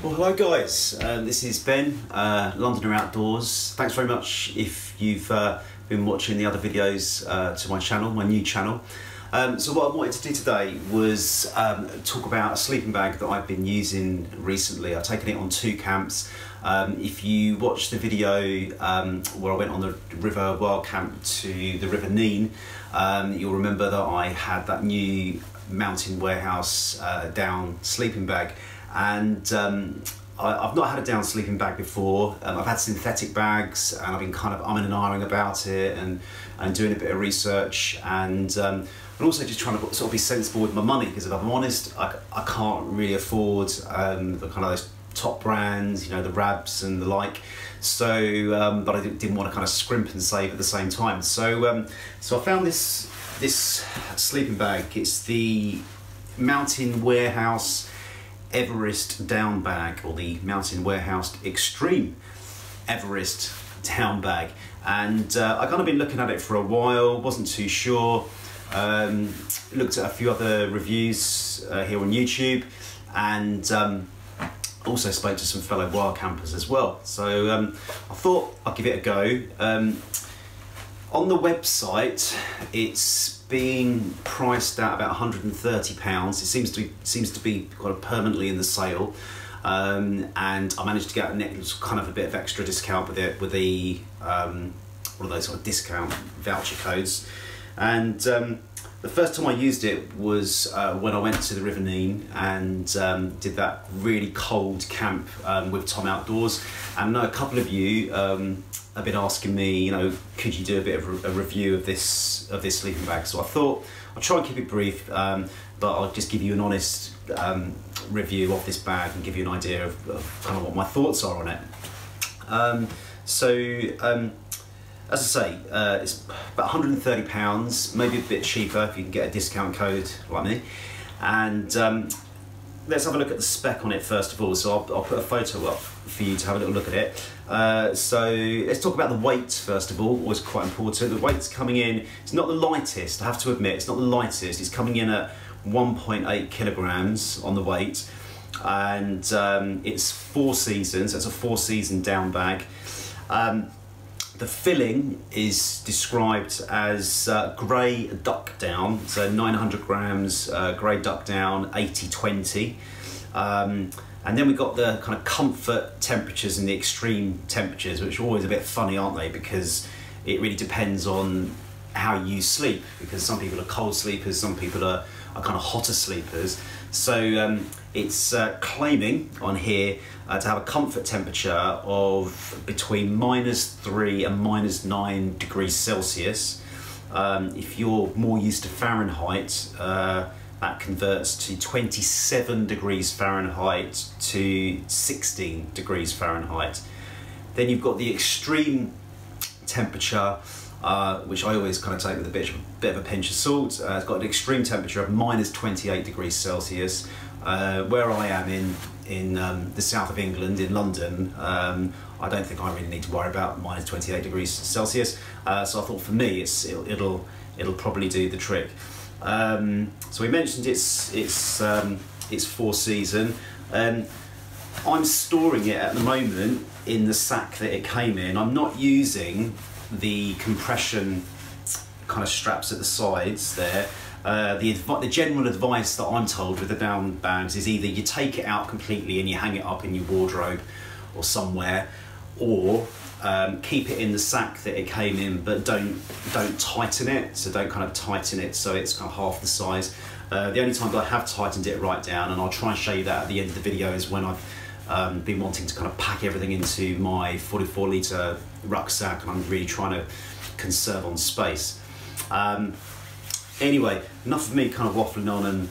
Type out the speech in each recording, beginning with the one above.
Well, hello guys, this is Ben, Londoner Outdoors. Thanks very much if you've been watching the other videos to my channel, my new channel. So what I wanted to do today was talk about a sleeping bag that I've been using recently. I've taken it on 2 camps. If you watch the video where I went on the River Wild Camp to the River Nene, you'll remember that I had that new Mountain Warehouse down sleeping bag. And I've not had a down sleeping bag before. I've had synthetic bags and I've been kind of umming and ahhing about it and doing a bit of research and also just trying to sort of be sensible with my money, because if I'm honest, I can't really afford the kind of those top brands, you know, the Rabs and the like. So, but I didn't want to kind of scrimp and save at the same time. So, so I found this sleeping bag. It's the Mountain Warehouse Everest Down bag, or the Mountain Warehouse Extreme Everest Down bag, and I've kind of been looking at it for a while, wasn't too sure, looked at a few other reviews here on YouTube, and also spoke to some fellow wild campers as well. So I thought I'd give it a go. On the website, it's being priced at about £130. It seems to be kind of permanently in the sale, and I managed to get kind of a bit of extra discount with it, with the one of those sort of discount voucher codes. And the first time I used it was when I went to the River Nene and did that really cold camp with Tom Outdoors. And I know a couple of you have been asking me, you know, could you do a bit of a review of this sleeping bag? So I thought I'll try and keep it brief, but I'll just give you an honest review of this bag and give you an idea of kind of what my thoughts are on it. As I say, it's about £130, maybe a bit cheaper if you can get a discount code like me. And let's have a look at the spec on it first of all. So I'll put a photo up for you to have a little look at it. So let's talk about the weight first of all, always quite important. The weight's coming in, it's not the lightest, I have to admit, it's not the lightest. It's coming in at 1.8 kilograms on the weight. And it's 4 seasons, so it's a 4-season down bag. The filling is described as grey duck down, so 900 grams grey duck down, 80-20. And then we've got the kind of comfort temperatures and the extreme temperatures, which are always a bit funny, aren't they? Because it really depends on how you sleep, because some people are cold sleepers, some people are kind of hotter sleepers. So it's claiming on here to have a comfort temperature of between -3 and -9 degrees Celsius. If you're more used to Fahrenheit, that converts to 27 degrees Fahrenheit to 16 degrees Fahrenheit. Then you've got the extreme temperature, which I always kind of take with a bit of a pinch of salt. It's got an extreme temperature of -28 degrees Celsius. Where I am in the south of England, in London, I don't think I really need to worry about -28 degrees Celsius. So I thought for me, it'll probably do the trick. So we mentioned it's 4 season. I'm storing it at the moment in the sack that it came in. I'm not using the compression kind of straps at the sides there. The general advice that I'm told with the down bags is either you take it out completely and you hang it up in your wardrobe or somewhere, or keep it in the sack that it came in, but don't tighten it. So don't kind of tighten it so it's kind of half the size. The only time that I have tightened it right down, and I'll try and show you that at the end of the video, is when I've been wanting to kind of pack everything into my 44-litre rucksack, and I'm really trying to conserve on space. Anyway, enough of me kind of waffling on and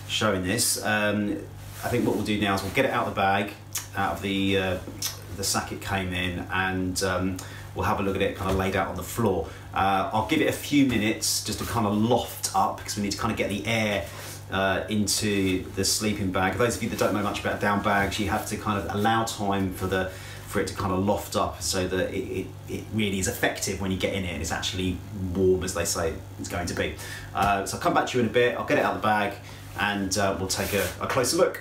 showing this. I think what we'll do now is we'll get it out of the bag, out of the sack it came in, and we'll have a look at it kind of laid out on the floor. I'll give it a few minutes just to kind of loft up, because we need to kind of get the air into the sleeping bag. For those of you that don't know much about down bags, you have to kind of allow time for it to kind of loft up so that it really is effective when you get in it and it's actually warm, as they say it's going to be. So I'll come back to you in a bit, I'll get it out of the bag, and we'll take a closer look.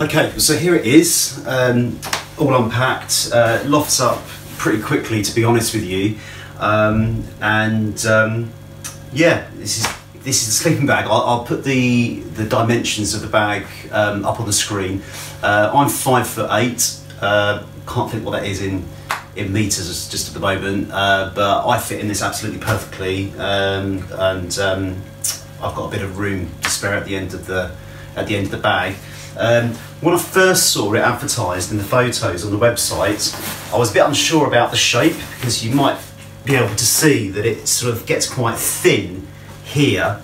Okay, so here it is, all unpacked, lofts up pretty quickly, to be honest with you, yeah, this is the sleeping bag. I'll put the dimensions of the bag up on the screen. I'm 5'8", can't think what that is in meters just at the moment, but I fit in this absolutely perfectly, and I've got a bit of room to spare at the end of the bag. When I first saw it advertised in the photos on the website, I was a bit unsure about the shape, because you might be able to see that it sort of gets quite thin here,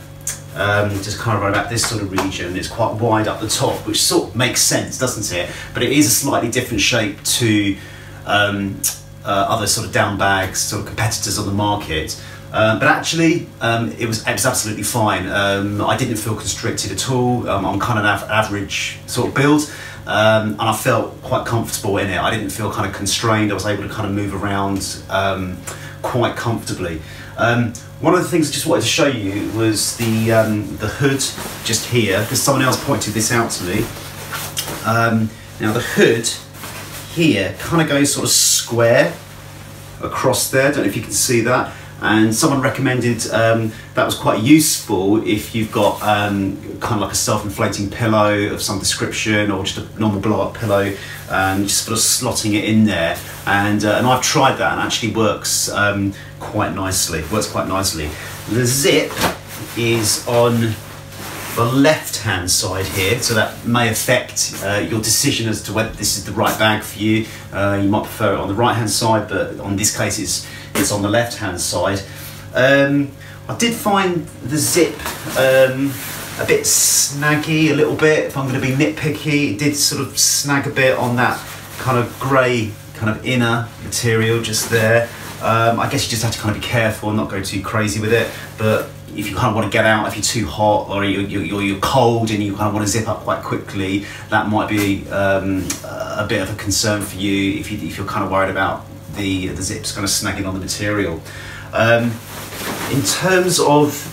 just kind of right about this sort of region. It's quite wide up the top, which sort of makes sense, doesn't it? But it is a slightly different shape to other sort of down bags, sort of competitors on the market. But actually, it was absolutely fine. I didn't feel constricted at all. I'm kind of an average sort of build, and I felt quite comfortable in it. I didn't feel kind of constrained. I was able to kind of move around quite comfortably. One of the things I just wanted to show you was the hood just here, because someone else pointed this out to me. Now the hood here kind of goes sort of square across there. Don't know if you can see that. And someone recommended that was quite useful if you've got kind of like a self-inflating pillow of some description, or just a normal blow-up pillow, just sort of slotting it in there. And I've tried that, and it actually works quite nicely. Works quite nicely. The zip is on the left-hand side here, so that may affect your decision as to whether this is the right bag for you. You might prefer it on the right-hand side, but on this case it's on the left-hand side. I did find the zip a bit snaggy, a little bit, if I'm going to be nitpicky. It did sort of snag a bit on that kind of grey kind of inner material just there. I guess you just have to kind of be careful and not go too crazy with it, but if you kind of want to get out, if you're too hot or you're cold and you kind of want to zip up quite quickly, that might be a bit of a concern for you if you're kind of worried about the zips kind of snagging on the material. In terms of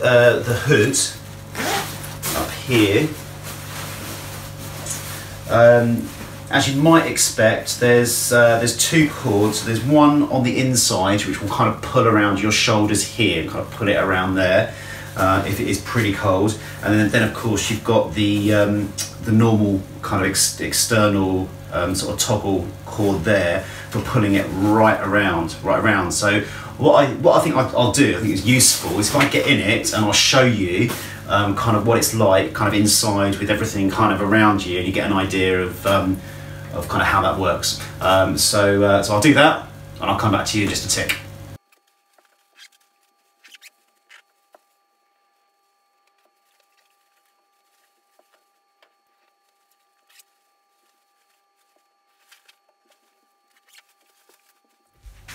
the hood up here, as you might expect, there's two cords. There's one on the inside which will kind of pull around your shoulders here, kind of pull it around there if it is pretty cold. And then of course you've got the normal kind of external sort of toggle cord there for pulling it right around. So what I think I'll do, I think it's useful, is if I get in it and I'll show you kind of what it's like kind of inside with everything kind of around you, and you get an idea of kind of how that works. So I'll do that, and I'll come back to you in just a tick.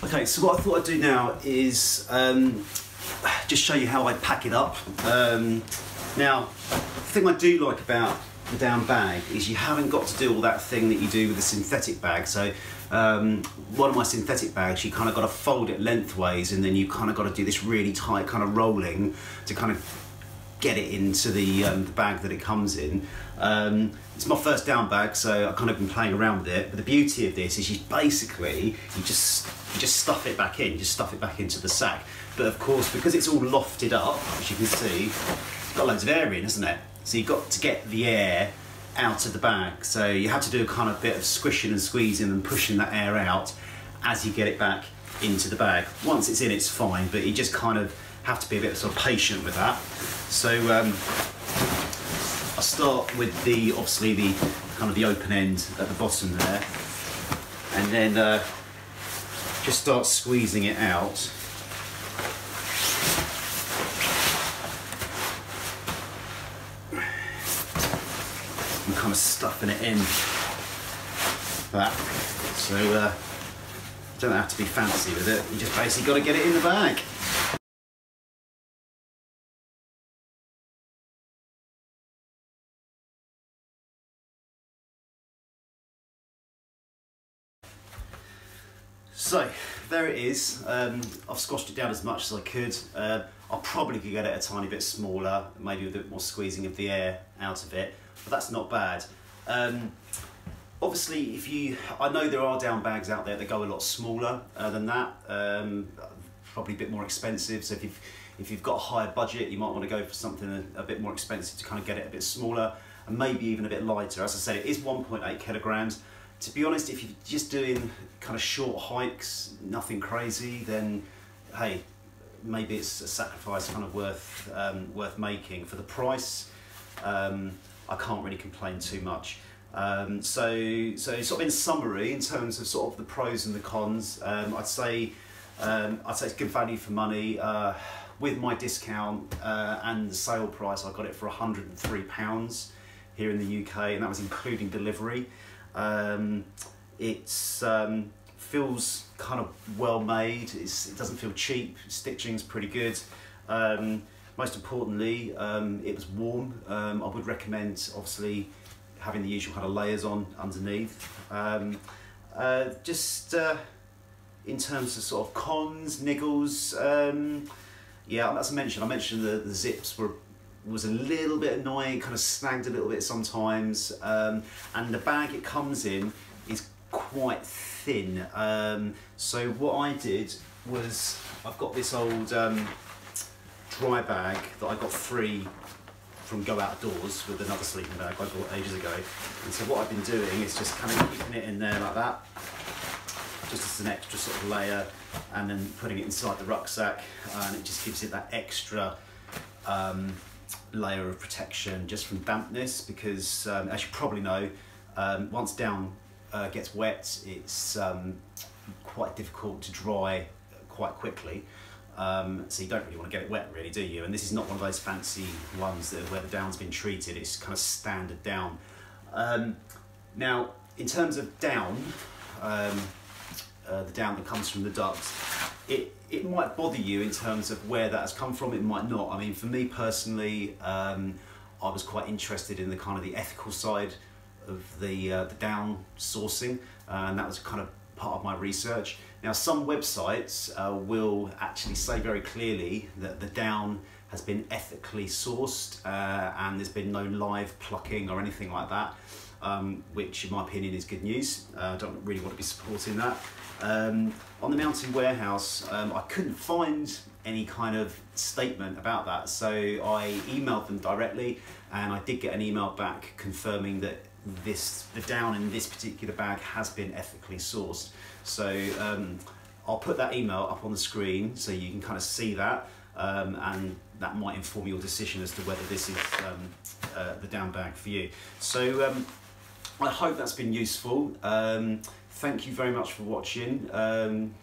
Okay, so what I thought I'd do now is just show you how I pack it up. Now, the thing I do like about the down bag is you haven't got to do all that thing that you do with a synthetic bag. So one of my synthetic bags, you kind of got to fold it lengthways, and then you kind of got to do this really tight kind of rolling to kind of get it into the bag that it comes in. It's my first down bag, so I've kind of been playing around with it. But the beauty of this is you just stuff it back in, you just stuff it back into the sack. But of course, because it's all lofted up, as you can see, it's got loads of air in, isn't it? So you've got to get the air out of the bag. So you have to do a kind of bit of squishing and squeezing and pushing that air out as you get it back into the bag. Once it's in, it's fine, but you just kind of have to be a bit sort of patient with that. So I'll start with obviously the kind of the open end at the bottom there, and then just start squeezing it out. And kind of stuffing it in that. So don't have to be fancy with it, you just basically got to get it in the bag. So there it is. I've squashed it down as much as I could. I probably could get it a tiny bit smaller, maybe with a bit more squeezing of the air out of it, but that's not bad. Obviously, I know there are down bags out there that go a lot smaller than that, probably a bit more expensive. So if you've got a higher budget, you might want to go for something a bit more expensive to kind of get it a bit smaller and maybe even a bit lighter. As I said, it is 1.8 kilograms. To be honest, if you're just doing kind of short hikes, nothing crazy, then hey, maybe it's a sacrifice kind of worth making for the price. I can't really complain too much. So sort of in summary, in terms of sort of the pros and the cons, I'd say it's good value for money. With my discount and the sale price, I got it for £103 here in the UK, and that was including delivery. It feels kind of well made. It doesn't feel cheap. Stitching's pretty good. Most importantly, it was warm. I would recommend, obviously, having the usual kind of layers on underneath. In terms of sort of cons, niggles, yeah, as I mentioned the zips was a little bit annoying, kind of snagged a little bit sometimes, and the bag it comes in is quite thin. So what I did was, I've got this old dry bag that I got free from Go Outdoors with another sleeping bag I bought ages ago. And so what I've been doing is just kind of keeping it in there like that, just as an extra sort of layer, and then putting it inside the rucksack, and it just gives it that extra layer of protection just from dampness, because as you probably know, once down gets wet, it's quite difficult to dry quite quickly. So you don't really want to get it wet, really, do you? And this is not one of those fancy ones where the down's been treated. It's kind of standard down. Now, in terms of down, the down that comes from the ducks, it might bother you in terms of where that has come from. It might not. I mean, for me personally, I was quite interested in the kind of the ethical side of the down sourcing, and that was kind of part of my research. Now, some websites will actually say very clearly that the down has been ethically sourced and there's been no live plucking or anything like that, which in my opinion is good news. I don't really want to be supporting that. On the Mountain Warehouse, I couldn't find any kind of statement about that, so I emailed them directly, and I did get an email back confirming that the down in this particular bag has been ethically sourced. So I'll put that email up on the screen so you can kind of see that, and that might inform your decision as to whether this is the down bag for you. So I hope that's been useful. Thank you very much for watching.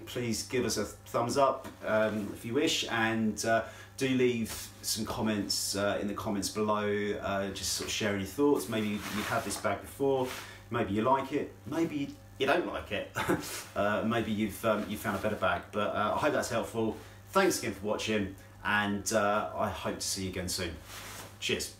Please give us a thumbs up if you wish, and do leave some comments in the comments below, just sort of sharing your thoughts. Maybe you've had this bag before, maybe you like it, maybe you don't like it, maybe you've found a better bag, but I hope that's helpful. Thanks again for watching, and I hope to see you again soon. Cheers.